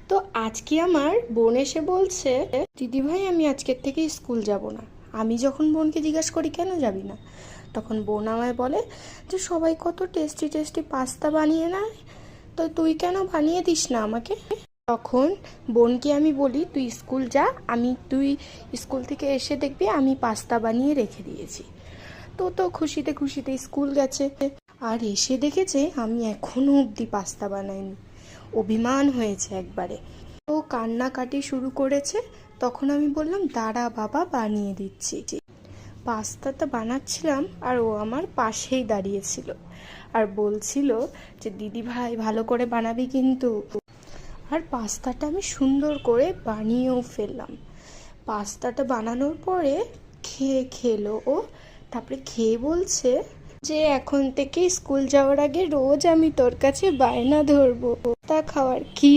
তো আজকে আমার বোন এসে বলছে, দিদি ভাই আমি আজকের থেকে স্কুল যাব না। আমি যখন বোনকে জিজ্ঞাসা করি কেন যাবি না, তখন বোন আমায় বলে যে সবাই কত টেস্টি টেস্টি পাস্তা বানিয়ে নেয়, তো তুই কেন বানিয়ে দিস না আমাকে। তখন বোনকে আমি বলি তুই স্কুল যা, তুই স্কুল থেকে এসে দেখবি আমি পাস্তা বানিয়ে রেখে দিয়েছি। তো খুশিতে খুশিতে স্কুল গেছে, আর এসে দেখেছে আমি এখনো অবধি পাস্তা বানাইনি। অভিমান হয়েছে একবারে, ও কান্নাকাটি শুরু করেছে। তখন আমি বললাম দাঁড়া বাবা, বানিয়ে দিচ্ছি। পাস্তাটা বানাচ্ছিলাম আর ও আমার পাশেই দাঁড়িয়েছিল আর বলছিল যে দিদি ভাই ভালো করে বানাবি কিন্তু। আর পাস্তাটা আমি সুন্দর করে বানিয়েও ফেললাম। পাস্তাটা বানানোর পরে খেলো ও। তারপরে খেয়ে বলছে যে এখন থেকে স্কুল যাওয়ার আগে রোজ আমি তোর কাছে বায়না ধরবো তা খাওয়ার। কি